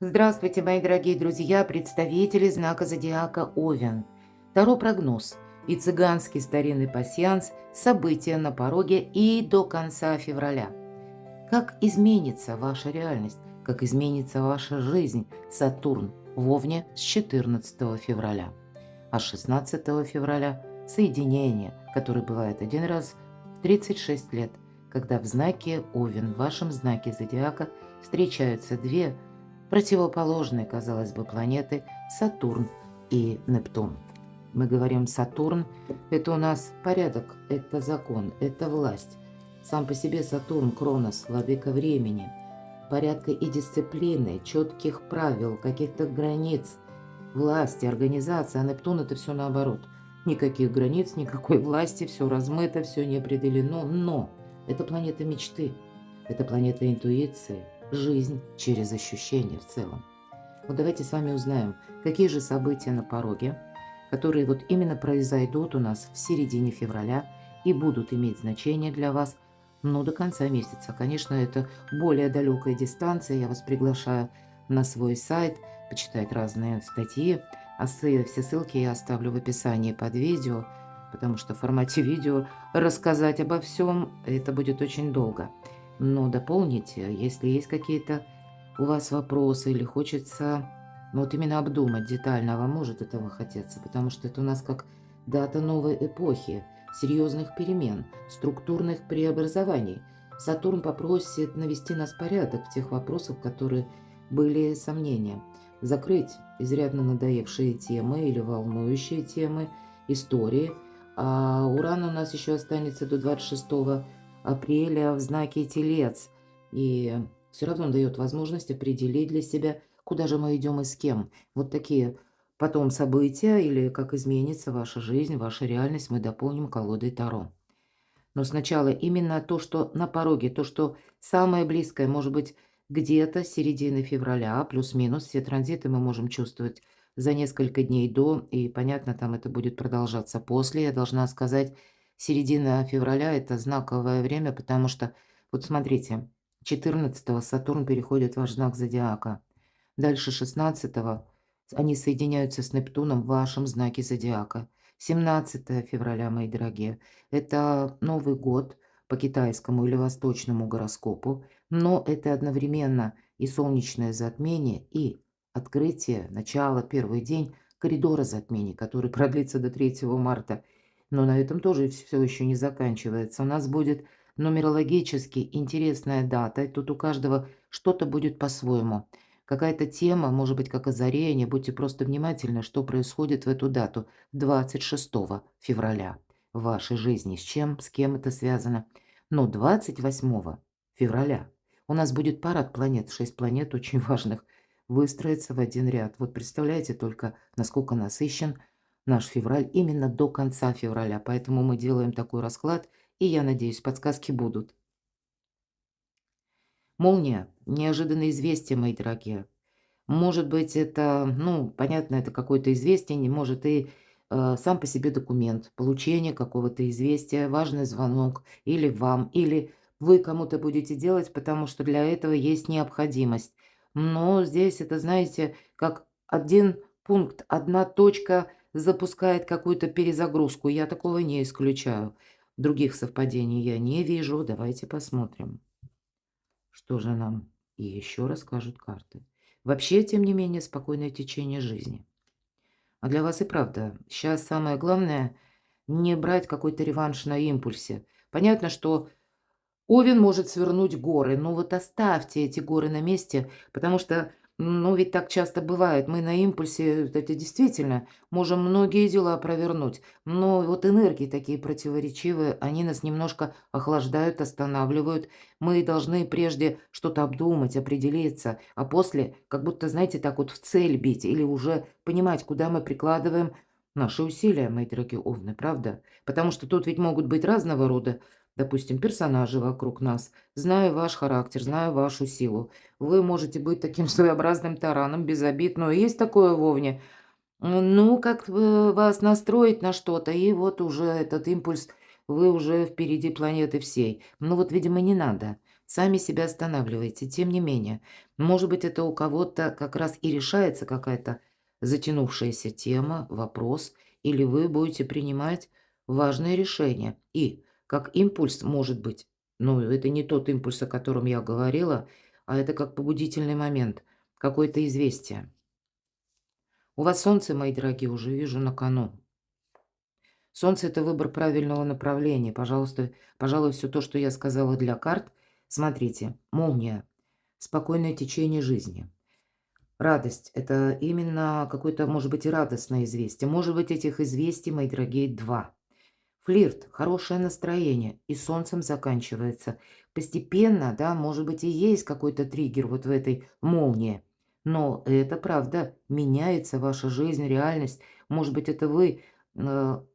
Здравствуйте, мои дорогие друзья, представители знака зодиака Овен. Таро прогноз и цыганский старинный пасьянс, события на пороге и до конца февраля. Как изменится ваша реальность, как изменится ваша жизнь, Сатурн в Овне с 14 февраля. А 16 февраля соединение, которое бывает один раз в 36 лет, когда в знаке Овен, в вашем знаке зодиака, встречаются две противоположные, казалось бы, планеты Сатурн и Нептун. Мы говорим Сатурн, это у нас порядок, это закон, это власть. Сам по себе Сатурн – Кронос, владыка времени, порядка и дисциплины, четких правил, каких-то границ, власти, организации, а Нептун – это все наоборот. Никаких границ, никакой власти, все размыто, все не определено, но это планета мечты, это планета интуиции, жизнь через ощущения в целом. Вот давайте с вами узнаем, какие же события на пороге, которые вот именно произойдут у нас в середине февраля и будут иметь значение для вас, ну, до конца месяца. Конечно, это более далекая дистанция. Я вас приглашаю на свой сайт, почитать разные статьи. А все ссылки я оставлю в описании под видео, потому что в формате видео рассказать обо всем это будет очень долго. Но дополните, если есть какие-то у вас вопросы или хочется вот именно обдумать детально, а вам может этого хотеться, потому что это у нас как дата новой эпохи, серьезных перемен, структурных преобразований. Сатурн попросит навести нас в порядок в тех вопросах, которые были сомнения, закрыть изрядно надоевшие темы или волнующие темы, истории. А Уран у нас еще останется до 26 апреля в знаке Телец, и все равно он дает возможность определить для себя, куда же мы идем и с кем. Вот такие потом события или как изменится ваша жизнь, ваша реальность, мы дополним колодой Таро. Но сначала именно то, что на пороге, то, что самое близкое, может быть, где-то с середины февраля, плюс-минус, все транзиты мы можем чувствовать за несколько дней до, и, понятно, там это будет продолжаться после. Я должна сказать, середина февраля – это знаковое время, потому что, вот смотрите, 14-го Сатурн переходит в ваш знак зодиака. Дальше 16-го они соединяются с Нептуном в вашем знаке зодиака. 17 февраля, мои дорогие, это Новый год по китайскому или восточному гороскопу, но это одновременно и солнечное затмение, и открытие, начало, первый день коридора затмений, который продлится до 3 марта. Но на этом тоже все еще не заканчивается. У нас будет нумерологически интересная дата, и тут у каждого что-то будет по-своему. Какая-то тема, может быть, как озарение, будьте просто внимательны, что происходит в эту дату, 26 февраля в вашей жизни, с кем это связано. Но 28 февраля у нас будет парад планет, 6 планет очень важных, выстроиться в один ряд. Вот представляете только, насколько насыщен наш февраль именно до конца февраля. Поэтому мы делаем такой расклад, и я надеюсь, подсказки будут. Молния, неожиданное известие, мои дорогие. Может быть, это, ну, понятно, это какое-то известие, не может и сам по себе документ, получение какого-то известия, важный звонок или вам, или вы кому-то будете делать, потому что для этого есть необходимость. Но здесь это, знаете, как один пункт, одна точка запускает какую-то перезагрузку. Я такого не исключаю. Других совпадений я не вижу. Давайте посмотрим. Что же нам и еще расскажут карты? Вообще, тем не менее, спокойное течение жизни. А для вас и правда, сейчас самое главное не брать какой-то реванш на импульсе. Понятно, что Овен может свернуть горы. Ну вот оставьте эти горы на месте, потому что, ну ведь так часто бывает. Мы на импульсе, это действительно, можем многие дела провернуть. Но вот энергии такие противоречивые, они нас немножко охлаждают, останавливают. Мы должны прежде что-то обдумать, определиться, а после, как будто, знаете, так вот в цель бить или уже понимать, куда мы прикладываем наши усилия, мои дорогие овны, правда? Потому что тут ведь могут быть разного рода, допустим, персонажи вокруг нас. Знаю ваш характер, знаю вашу силу. Вы можете быть таким своеобразным тараном, без обид, но есть такое вовне. Ну, как вас настроить на что-то, и вот уже этот импульс, вы уже впереди планеты всей. Ну вот, видимо, не надо. Сами себя останавливаете. Тем не менее, может быть, это у кого-то как раз и решается какая-то затянувшаяся тема, вопрос, или вы будете принимать важное решение. И как импульс может быть, но это не тот импульс, о котором я говорила, а это как побудительный момент, какое-то известие. У вас солнце, мои дорогие, уже вижу на кону. Солнце – это выбор правильного направления. Пожалуйста, пожалуй, все то, что я сказала для карт. Смотрите, молния, спокойное течение жизни. Радость – это именно какое-то, может быть, и радостное известие. Может быть, этих известий, мои дорогие, два. Флирт, хорошее настроение и солнцем заканчивается. Постепенно, да, может быть, и есть какой-то триггер вот в этой молнии. Но это правда, меняется ваша жизнь, реальность. Может быть, это вы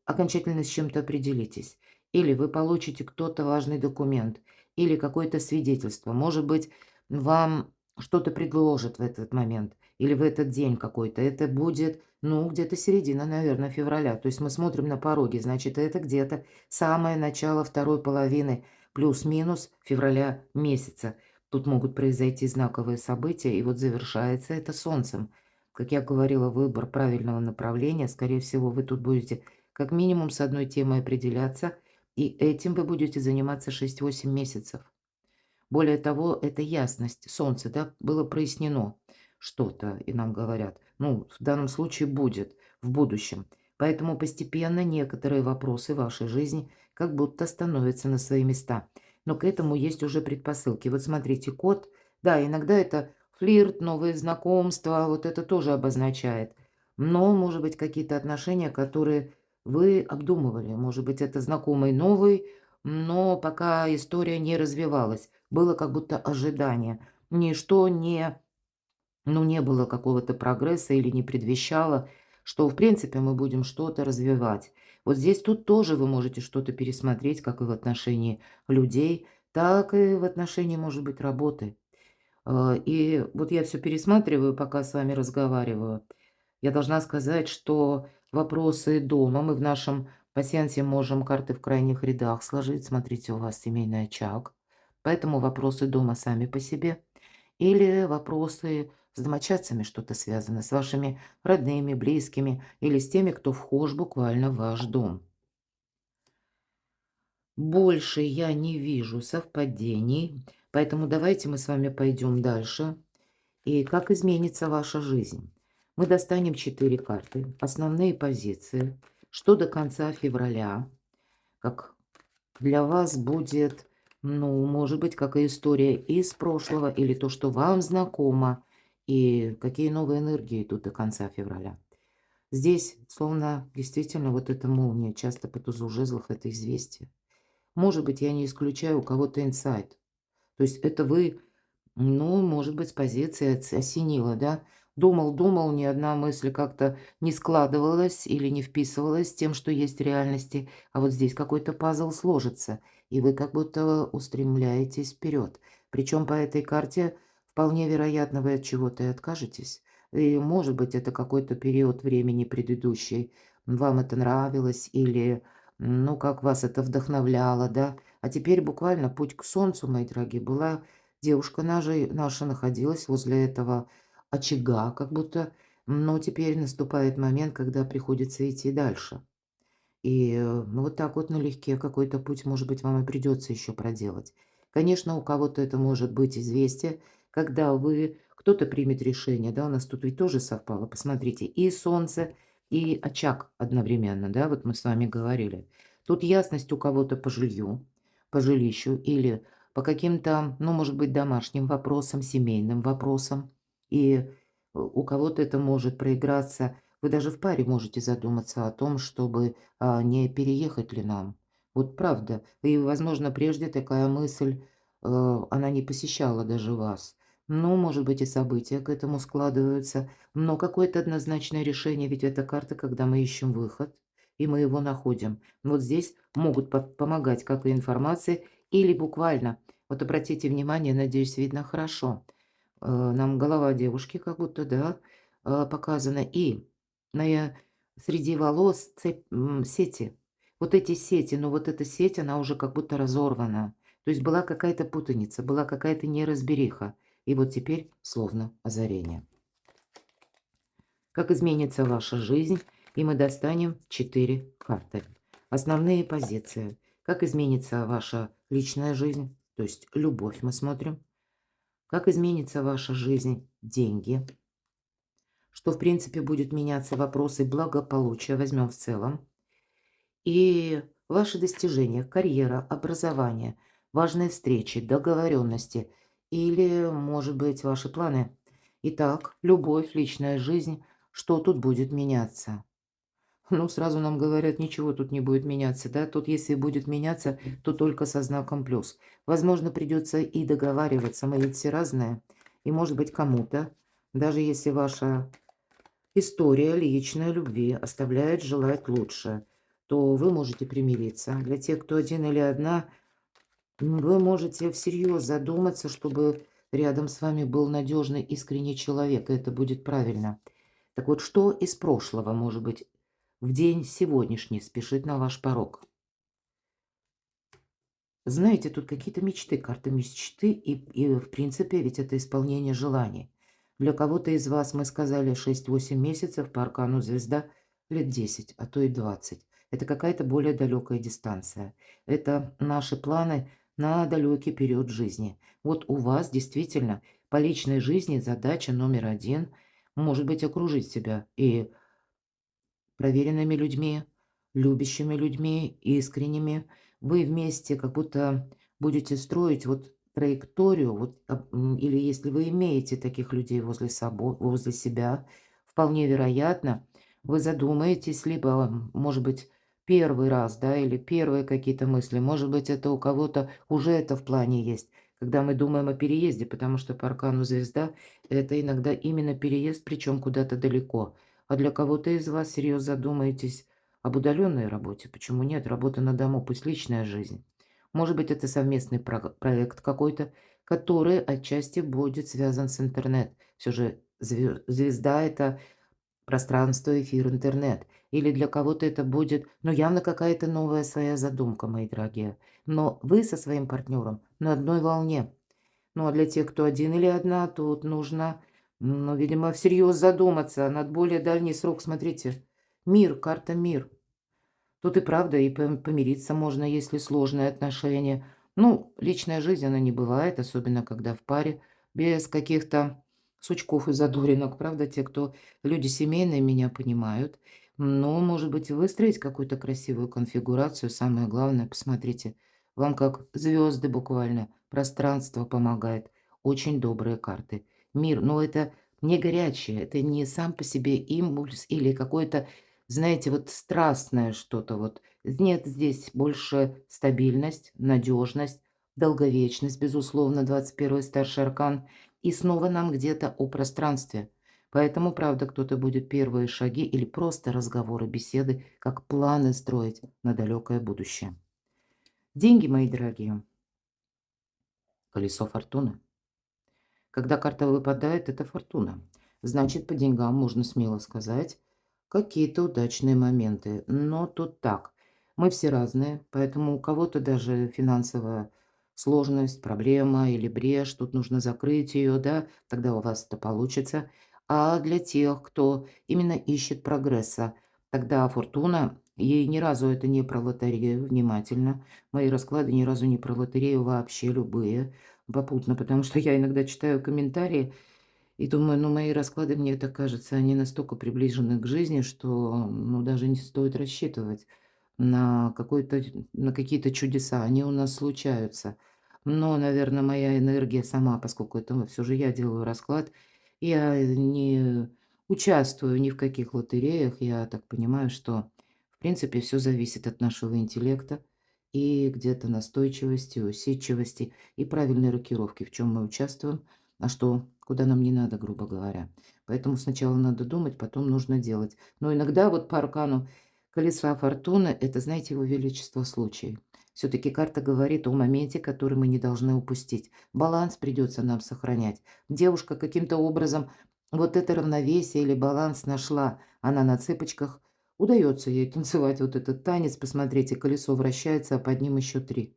окончательно с чем-то определитесь. Или вы получите кто-то важный документ, или какое-то свидетельство. Может быть, вам что-то предложат в этот момент, или в этот день какой-то. Это будет, ну, где-то середина, наверное, февраля. То есть мы смотрим на пороги, значит, это где-то самое начало второй половины, плюс-минус февраля месяца. Тут могут произойти знаковые события, и вот завершается это солнцем. Как я говорила, выбор правильного направления, скорее всего, вы тут будете как минимум с одной темой определяться, и этим вы будете заниматься 6-8 месяцев. Более того, это ясность. Солнце, да, было прояснено что-то, и нам говорят. Ну, в данном случае будет в будущем. Поэтому постепенно некоторые вопросы в вашей жизни как будто становятся на свои места. Но к этому есть уже предпосылки. Вот смотрите, кот, да, иногда это флирт, новые знакомства, вот это тоже обозначает. Но, может быть, какие-то отношения, которые вы обдумывали. Может быть, это знакомый новый, но пока история не развивалась. Было как будто ожидание. Ничто не ну, не было какого-то прогресса или не предвещало, что, в принципе, мы будем что-то развивать. Вот здесь тут тоже вы можете что-то пересмотреть, как и в отношении людей, так и в отношении, может быть, работы. И вот я все пересматриваю, пока с вами разговариваю. Я должна сказать, что вопросы дома мы в нашем пасьянсе можем карты в крайних рядах сложить. Смотрите, у вас семейный очаг, поэтому вопросы дома сами по себе. Или вопросы с домочадцами что-то связано, с вашими родными, близкими или с теми, кто вхож буквально в ваш дом. Больше я не вижу совпадений, поэтому давайте мы с вами пойдем дальше. И как изменится ваша жизнь? Мы достанем 4 карты, основные позиции, что до конца февраля, как для вас будет, ну, может быть, какая история из прошлого или то, что вам знакомо, и какие новые энергии идут до конца февраля. Здесь словно действительно вот эта молния, часто по тузу жезлов это известие. Может быть, я не исключаю у кого-то инсайт. То есть это вы, ну, может быть, с позиции осенило, да? Думал, ни одна мысль как-то не складывалась или не вписывалась с тем, что есть в реальности, а вот здесь какой-то пазл сложится, и вы как будто устремляетесь вперед. Причем по этой карте вполне вероятно вы от чего-то и откажетесь. И, может быть, это какой-то период времени предыдущий, вам это нравилось или, ну, как вас это вдохновляло, да? А теперь буквально путь к солнцу, мои дорогие, была девушка наша находилась возле этого очага, как будто, но теперь наступает момент, когда приходится идти дальше. И, ну, вот так вот налегке какой-то путь, может быть, вам и придется еще проделать. Конечно, у кого-то это может быть известие, когда вы кто-то примет решение, да, у нас тут ведь тоже совпало, посмотрите, и солнце, и очаг одновременно, да, вот мы с вами говорили. Тут ясность у кого-то по жилью, по жилищу или по каким-то, ну, может быть, домашним вопросам, семейным вопросам. И у кого-то это может проиграться. Вы даже в паре можете задуматься о том, чтобы не переехать ли нам. Вот правда. И, возможно, прежде такая мысль, она не посещала даже вас. Ну, может быть, и события к этому складываются, но какое-то однозначное решение, ведь это карта, когда мы ищем выход, и мы его находим. Вот здесь могут помогать как и информация, или буквально, вот обратите внимание, надеюсь, видно хорошо, нам голова девушки как будто, да, показана, и на среди волос сети. Вот эти сети, но вот эта сеть, она уже как будто разорвана. То есть была какая-то путаница, была какая-то неразбериха. И вот теперь словно озарение. Как изменится ваша жизнь? И мы достанем 4 карты. Основные позиции. Как изменится ваша личная жизнь? То есть любовь мы смотрим. Как изменится ваша жизнь? Деньги. Что, в принципе, будет меняться вопросы благополучия, возьмем в целом. И ваши достижения, карьера, образование, важные встречи, договоренности или, может быть, ваши планы. Итак, любовь, личная жизнь, что тут будет меняться? Ну, сразу нам говорят, ничего тут не будет меняться, да? Тут, если будет меняться, то только со знаком плюс. Возможно, придется и договариваться, мы ведь все разные. И, может быть, кому-то, даже если ваша история личной любви оставляет желать лучше, то вы можете примириться. Для тех, кто один или одна, вы можете всерьез задуматься, чтобы рядом с вами был надежный, искренний человек, и это будет правильно. Так вот, что из прошлого, может быть, в день сегодняшний спешит на ваш порог? Знаете, тут какие-то мечты, карта мечты, и в принципе, ведь это исполнение желаний. Для кого-то из вас мы сказали 6-8 месяцев, по аркану звезда лет 10, а то и 20. Это какая-то более далекая дистанция. Это наши планы на далекий период жизни. Вот у вас действительно по личной жизни задача номер один может быть окружить себя и проверенными людьми, любящими людьми, искренними. Вы вместе как будто будете строить вот траекторию, вот, или если вы имеете таких людей возле себя, вполне вероятно, вы задумаетесь, либо, может быть, первый раз, да, или первые какие-то мысли, может быть, это у кого-то уже это в плане есть, когда мы думаем о переезде, потому что по аркану звезда это иногда именно переезд, причем куда-то далеко. А для кого-то из вас серьезно задумаетесь об удаленной работе. Почему нет? Работа на дому, пусть личная жизнь. Может быть, это совместный проект какой-то, который отчасти будет связан с интернет. Все же звезда– это пространство, эфир, интернет. Или для кого-то это будет, ну, явно какая-то новая своя задумка, мои дорогие. Но вы со своим партнером на одной волне. Ну, а для тех, кто один или одна, тут нужно, ну, видимо, всерьез задуматься над более дальний срок. Смотрите, мир, карта мир. Тут и правда, и помириться можно, если сложные отношения. Ну, личная жизнь, она не бывает, особенно когда в паре, без каких-то сучков и задоринок. Правда, те, кто люди семейные, меня понимают. Но, может быть, выстроить какую-то красивую конфигурацию. Самое главное, посмотрите, вам как звезды буквально, пространство помогает. Очень добрые карты. Мир, но это не горячее, это не сам по себе импульс или какой-то, знаете, вот страстное что-то вот. Нет, здесь больше стабильность, надежность, долговечность, безусловно, 21-й старший аркан. И снова нам где-то о пространстве. Поэтому, правда, кто-то будет первые шаги или просто разговоры, беседы, как планы строить на далекое будущее. Деньги, мои дорогие, колесо фортуны. Когда карта выпадает, это фортуна. Значит, по деньгам можно смело сказать какие-то удачные моменты. Но тут так. Мы все разные, поэтому у кого-то даже финансовая сложность, проблема или брешь, тут нужно закрыть ее, да, тогда у вас это получится. А для тех, кто именно ищет прогресса, тогда фортуна, и ни разу это не про лотерею, внимательно. Мои расклады ни разу не про лотерею, вообще любые попутно, потому что я иногда читаю комментарии и думаю, ну, мои расклады, мне так кажется, они настолько приближены к жизни, что, ну, даже не стоит рассчитывать на какие-то чудеса. Они у нас случаются. Но, наверное, моя энергия сама, поскольку это все же я делаю расклад, я не участвую ни в каких лотереях. Я так понимаю, что, в принципе, все зависит от нашего интеллекта и где-то настойчивости, усидчивости и правильной рокировки, в чем мы участвуем, а что, куда нам не надо, грубо говоря. Поэтому сначала надо думать, потом нужно делать. Но иногда вот по аркану колеса фортуны– это, знаете, его величество случай. Все-таки карта говорит о моменте, который мы не должны упустить. Баланс придется нам сохранять. Девушка каким-то образом вот это равновесие или баланс нашла. Она на цыпочках. Удается ей танцевать вот этот танец. Посмотрите, колесо вращается, а под ним еще 3.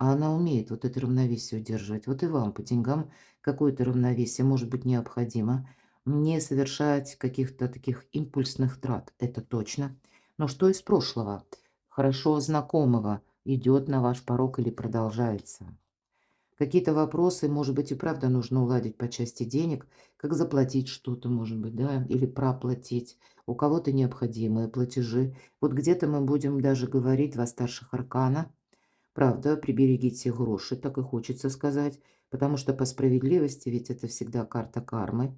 А она умеет вот это равновесие удерживать. Вот и вам по деньгам какое-то равновесие может быть необходимо. Не совершать каких-то таких импульсных трат, это точно. Но что из прошлого, хорошо знакомого, идет на ваш порог или продолжается? Какие-то вопросы, может быть, и правда нужно уладить по части денег, как заплатить что-то, может быть, да, или проплатить. У кого-то необходимые платежи. Вот где-то мы будем даже говорить два старших аркана. Правда, приберегите гроши, так и хочется сказать, потому что по справедливости ведь это всегда карта кармы.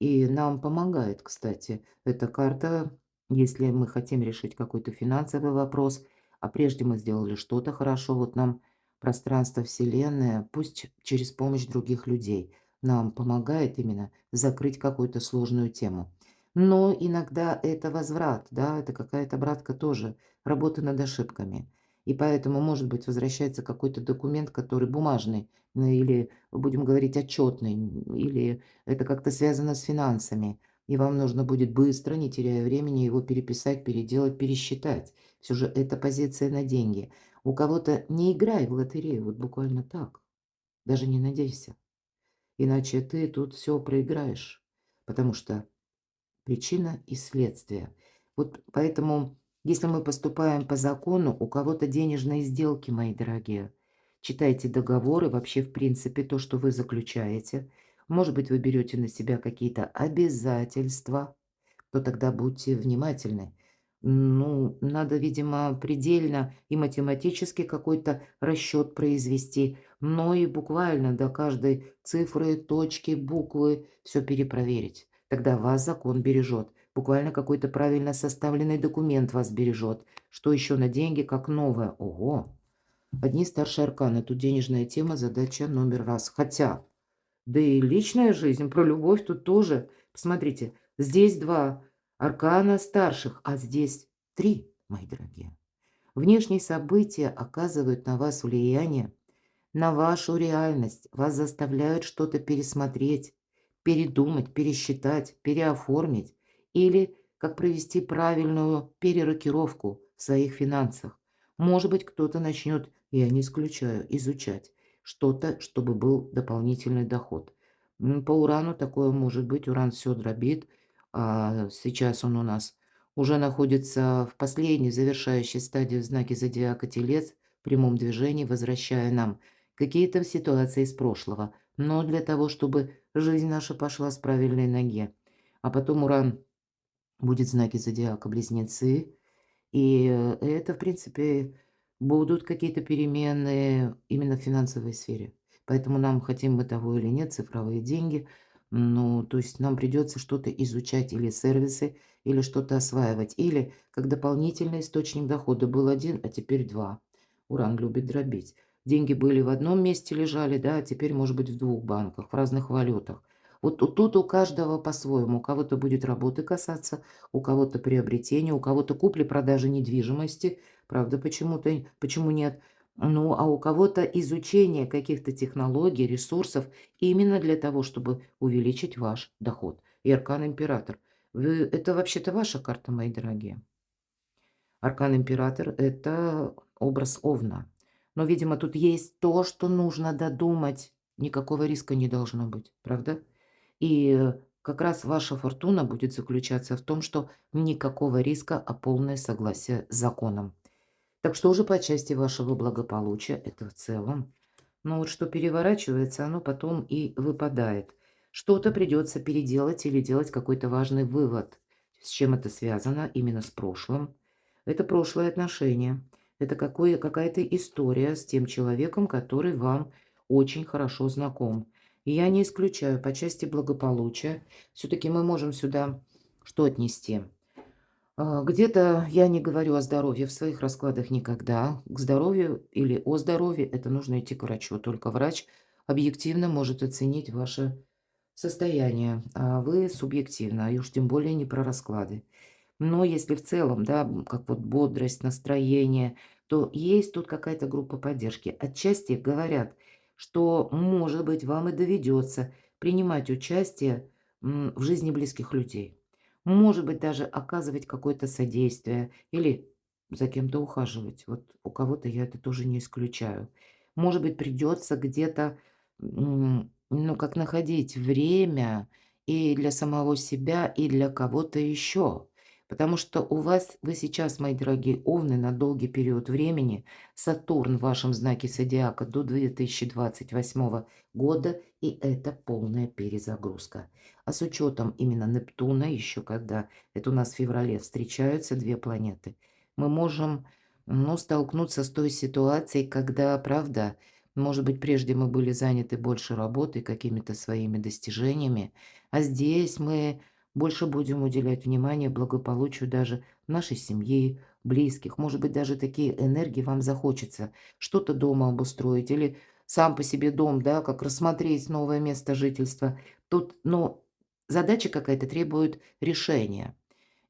И нам помогает, кстати, эта карта, если мы хотим решить какой-то финансовый вопрос, а прежде мы сделали что-то хорошо, вот нам пространство Вселенная, пусть через помощь других людей, нам помогает именно закрыть какую-то сложную тему. Но иногда это возврат, да, это какая-то обратка тоже, работа над ошибками. И поэтому, может быть, возвращается какой-то документ, который бумажный, ну, или, будем говорить, отчетный, или это как-то связано с финансами. И вам нужно будет быстро, не теряя времени, его переписать, переделать, пересчитать. Все же это позиция на деньги. У кого-то не играй в лотерею, вот буквально так. Даже не надейся. Иначе ты тут все проиграешь. Потому что причина и следствие. Вот поэтому, если мы поступаем по закону, у кого-то денежные сделки, мои дорогие. Читайте договоры, вообще, в принципе, то, что вы заключаете. Может быть, вы берете на себя какие-то обязательства, то тогда будьте внимательны. Ну, надо, видимо, предельно и математически какой-то расчет произвести, но и буквально до каждой цифры, точки, буквы все перепроверить. Тогда вас закон бережет. Буквально какой-то правильно составленный документ вас бережет. Что еще на деньги, как новое? Ого! Одни старшие арканы. Тут денежная тема, задача номер раз. Хотя, да и личная жизнь, про любовь тут тоже. Посмотрите, здесь 2 аркана старших, а здесь 3, мои дорогие. Внешние события оказывают на вас влияние, на вашу реальность. Вас заставляют что-то пересмотреть, передумать, пересчитать, переоформить или как провести правильную перерокировку в своих финансах. Может быть, кто-то начнет, я не исключаю, изучать что-то, чтобы был дополнительный доход. По Урану такое может быть. Уран все дробит. Сейчас он у нас уже находится в последней завершающей стадии в знаке зодиака Телец в прямом движении, возвращая нам какие-то ситуации из прошлого, но для того, чтобы жизнь наша пошла с правильной ноги. А потом Уран будет в знаке зодиака Близнецы, и это, в принципе, будут какие-то перемены именно в финансовой сфере. Поэтому нам, хотим мы того или нет, цифровые деньги, ну, то есть нам придется что-то изучать или сервисы, или что-то осваивать, или как дополнительный источник дохода был один, а теперь два. Уран любит дробить. Деньги были в одном месте лежали, да, а теперь, может быть, в двух банках, в разных валютах. Вот тут у каждого по-своему. У кого-то будет работы касаться, у кого-то приобретение, у кого-то купли-продажи недвижимости. Правда, почему-то, почему нет? Ну, а у кого-то изучение каких-то технологий, ресурсов именно для того, чтобы увеличить ваш доход. И аркан император. Это вообще-то ваша карта, мои дорогие. Аркан император – это образ Овна. Но, видимо, тут есть то, что нужно додумать. Никакого риска не должно быть, правда? И как раз ваша фортуна будет заключаться в том, что никакого риска, а полное согласие с законом. Так что уже по части вашего благополучия, это в целом. Но вот что переворачивается, оно потом и выпадает. Что-то придется переделать или делать какой-то важный вывод. С чем это связано? Именно с прошлым. Это прошлые отношения. Это какая-то история с тем человеком, который вам очень хорошо знаком. И я не исключаю по части благополучия. Все-таки мы можем сюда что отнести? Где-то я не говорю о здоровье в своих раскладах никогда. К здоровью или о здоровье это нужно идти к врачу. Только врач объективно может оценить ваше состояние, а вы субъективно, и уж тем более не про расклады. Но если в целом, да, как вот бодрость, настроение, то есть тут какая-то группа поддержки. Отчасти говорят, что, может быть, вам и доведется принимать участие в жизни близких людей. Может быть, даже оказывать какое-то содействие или за кем-то ухаживать. Вот у кого-то я это тоже не исключаю. Может быть, придется где-то, ну, как находить время и для самого себя, и для кого-то еще. Потому что у вас, вы сейчас, мои дорогие овны, на долгий период времени, Сатурн в вашем знаке зодиака до 2028 года, и это полная перезагрузка. А с учетом именно Нептуна, еще когда это у нас в феврале встречаются две планеты, мы можем, ну, столкнуться с той ситуацией, когда, правда, может быть, прежде мы были заняты больше работой, какими-то своими достижениями, а здесь мы больше будем уделять внимание благополучию даже нашей семьи, близких. Может быть, даже такие энергии вам захочется что-то дома обустроить или сам по себе дом, да, как рассмотреть новое место жительства. Тут, но задача какая-то требует решения.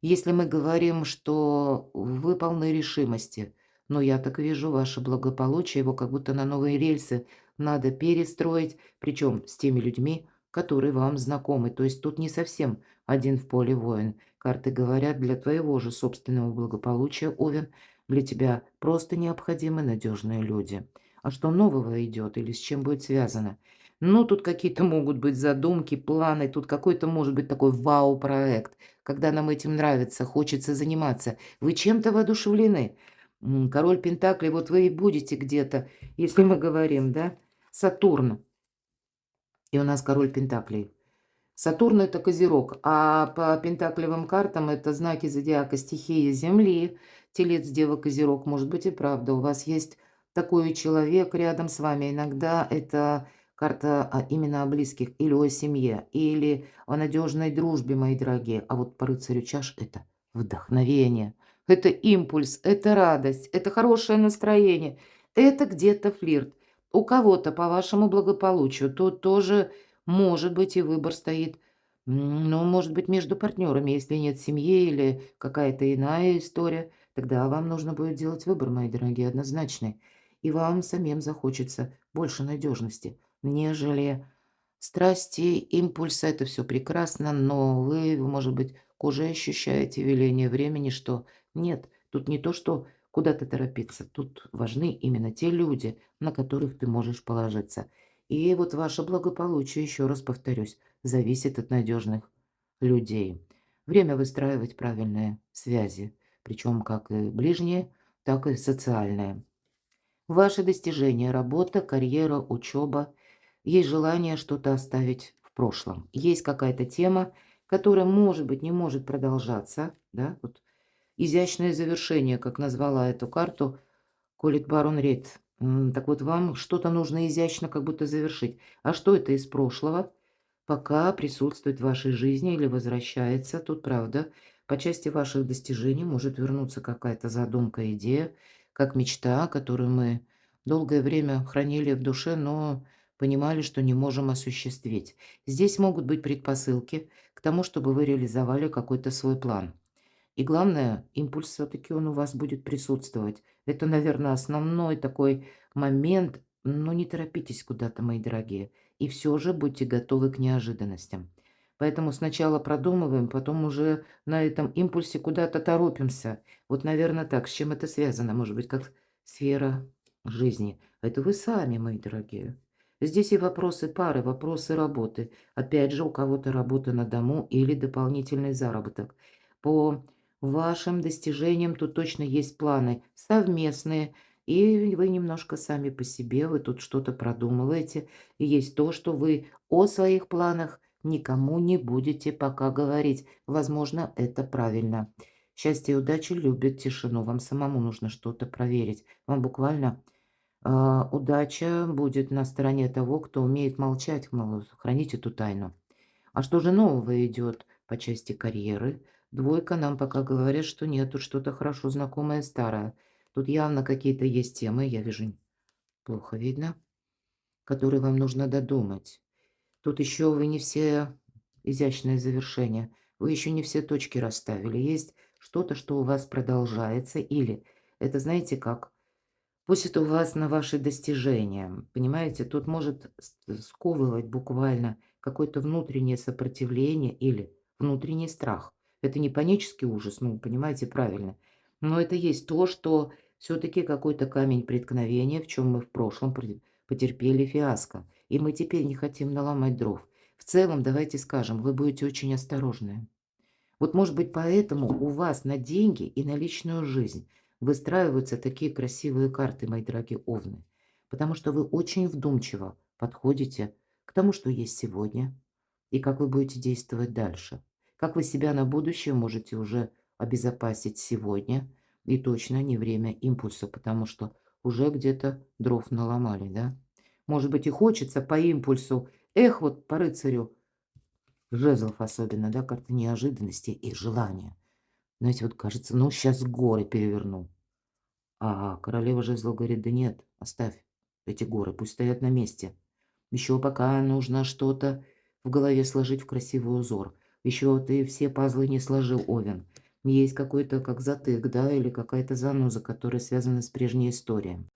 Если мы говорим, что вы полны решимости, но я так вижу ваше благополучие, его как будто на новые рельсы надо перестроить, причем с теми людьми, которые вам знакомы. То есть тут не совсем один в поле воин. Карты говорят, для твоего же собственного благополучия, Овен, для тебя просто необходимы надежные люди. А что нового идет или с чем будет связано? Ну, тут какие-то могут быть задумки, планы, тут какой-то может быть такой вау-проект, когда нам этим нравится, хочется заниматься. Вы чем-то воодушевлены. Король Пентаклей, вот вы и будете где-то, если мы говорим, да, Сатурн, и у нас король Пентаклей. Сатурн – это Козерог, а по пентаклевым картам это знаки зодиака стихии Земли, Телец, Дева, Козерог. Может быть и правда, у вас есть такой человек рядом с вами. Иногда это карта именно о близких или о семье, или о надежной дружбе, мои дорогие. А вот по рыцарю чаш – это вдохновение, это импульс, это радость, это хорошее настроение, это где-то флирт. У кого-то по вашему благополучию тут тоже может быть, и выбор стоит, ну, может быть, между партнерами, если нет семьи или какая-то иная история, тогда вам нужно будет делать выбор, мои дорогие, однозначный. И вам самим захочется больше надежности, нежели страсти, импульсы. Это все прекрасно, но вы, может быть, кожей ощущаете веление времени, что нет, тут не то, что куда-то торопиться, тут важны именно те люди, на которых ты можешь положиться. И вот ваше благополучие, еще раз повторюсь, зависит от надежных людей. Время выстраивать правильные связи, причем как и ближние, так и социальные. Ваши достижения, работа, карьера, учеба. Есть желание что-то оставить в прошлом. Есть какая-то тема, которая, может быть, не может продолжаться. Да? Вот изящное завершение, как назвала эту карту Колет Барон Рейд. Так вот, вам что-то нужно изящно как будто завершить. А что это из прошлого? Пока присутствует в вашей жизни или возвращается, тут правда, по части ваших достижений может вернуться какая-то задумка, идея, как мечта, которую мы долгое время хранили в душе, но понимали, что не можем осуществить. Здесь могут быть предпосылки к тому, чтобы вы реализовали какой-то свой план. И главное, импульс все-таки он у вас будет присутствовать. Это, наверное, основной такой момент. Но не торопитесь куда-то, мои дорогие. И все же будьте готовы к неожиданностям. Поэтому сначала продумываем, потом уже на этом импульсе куда-то торопимся. Вот, наверное, так. С чем это связано? Может быть, как сфера жизни. Это вы сами, мои дорогие. Здесь и вопросы пары, вопросы работы. Опять же, у кого-то работа на дому или дополнительный заработок. По вашим достижениям тут точно есть планы совместные, и вы немножко сами по себе, вы тут что-то продумываете. И есть то, что вы о своих планах никому не будете пока говорить. Возможно, это правильно. Счастье и удача любят тишину. Вам самому нужно что-то проверить. Вам буквально удача будет на стороне того, кто умеет молчать, мол, хранить эту тайну. А что же нового идет по части карьеры? Двойка нам пока говорит, что нет, тут что-то хорошо знакомое старое. Тут явно какие-то есть темы, я вижу, плохо видно, которые вам нужно додумать. Тут еще вы не все изящное завершение, вы еще не все точки расставили. Есть что-то, что у вас продолжается, или это, знаете как, пусть это у вас на ваши достижения. Понимаете, тут может сковывать буквально какое-то внутреннее сопротивление или внутренний страх. Это не панический ужас, ну, понимаете правильно. Но это есть то, что Все-таки какой-то камень преткновения, в чем мы в прошлом потерпели фиаско, и мы теперь не хотим наломать дров. В целом, давайте скажем, вы будете очень осторожны. Вот, может быть, поэтому у вас на деньги и на личную жизнь выстраиваются такие красивые карты, мои дорогие овны. Потому что вы очень вдумчиво подходите к тому, что есть сегодня, и как вы будете действовать дальше. Как вы себя на будущее можете уже обезопасить сегодня, и точно не время импульса, потому что уже где-то дров наломали, да? Может быть, и хочется по импульсу, эх, вот по рыцарю жезлов особенно, да, карта неожиданности и желания. Знаете, вот кажется, ну, сейчас горы переверну. А королева жезлов говорит, да нет, оставь эти горы, пусть стоят на месте. Еще пока нужно что-то в голове сложить в красивый узор. Еще ты все пазлы не сложил, Овен. Есть какой-то как затык, да, или какая-то заноза, которая связана с прежней историей.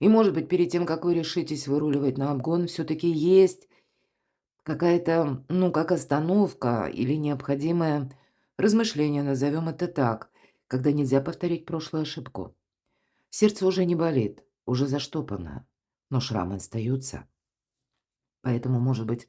И, может быть, перед тем, как вы решитесь выруливать на обгон, все-таки есть какая-то, ну, как остановка или необходимое размышление, назовем это так, когда нельзя повторить прошлую ошибку. Сердце уже не болит, уже заштопано, но шрамы остаются. Поэтому, может быть,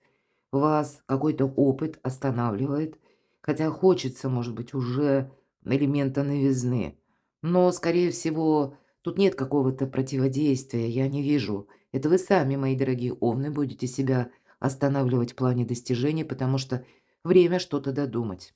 вас какой-то опыт останавливает, хотя хочется, может быть, уже элемента новизны. Но, скорее всего, тут нет какого-то противодействия, я не вижу. Это вы сами, мои дорогие овны, будете себя останавливать в плане достижений, потому что время что-то додумать.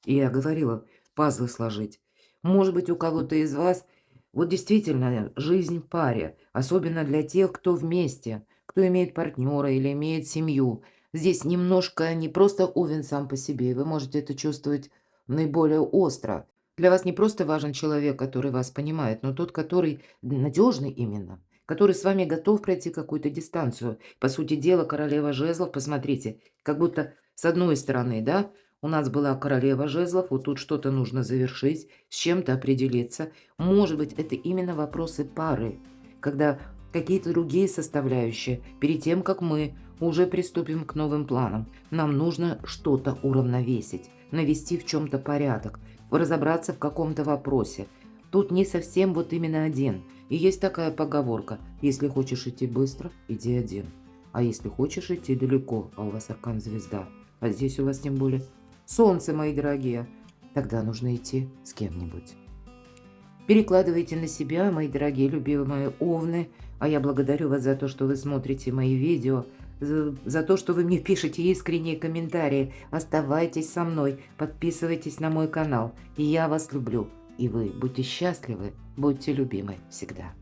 И я говорила, пазлы сложить. Может быть, у кого-то из вас вот действительно жизнь в паре, особенно для тех, кто вместе, кто имеет партнера или имеет семью. Здесь немножко не просто Овен сам по себе, вы можете это чувствовать наиболее остро. Для вас не просто важен человек, который вас понимает, но тот, который надежный именно, который с вами готов пройти какую-то дистанцию. По сути дела, королева жезлов, посмотрите, как будто с одной стороны, да, у нас была королева жезлов, вот тут что-то нужно завершить, с чем-то определиться. Может быть, это именно вопросы пары, когда какие-то другие составляющие, перед тем, как мы уже приступим к новым планам, нам нужно что-то уравновесить, навести в чем-то порядок, разобраться в каком-то вопросе. Тут не совсем вот именно один. И есть такая поговорка: если хочешь идти быстро, иди один. А если хочешь идти далеко, а у вас аркан звезда, а здесь у вас тем более солнце, мои дорогие, тогда нужно идти с кем-нибудь. Перекладывайте на себя, мои дорогие, любимые овны. А я благодарю вас за то, что вы смотрите мои видео, за то, что вы мне пишете искренние комментарии. Оставайтесь со мной, подписывайтесь на мой канал. И я вас люблю. И вы будьте счастливы, будьте любимы всегда.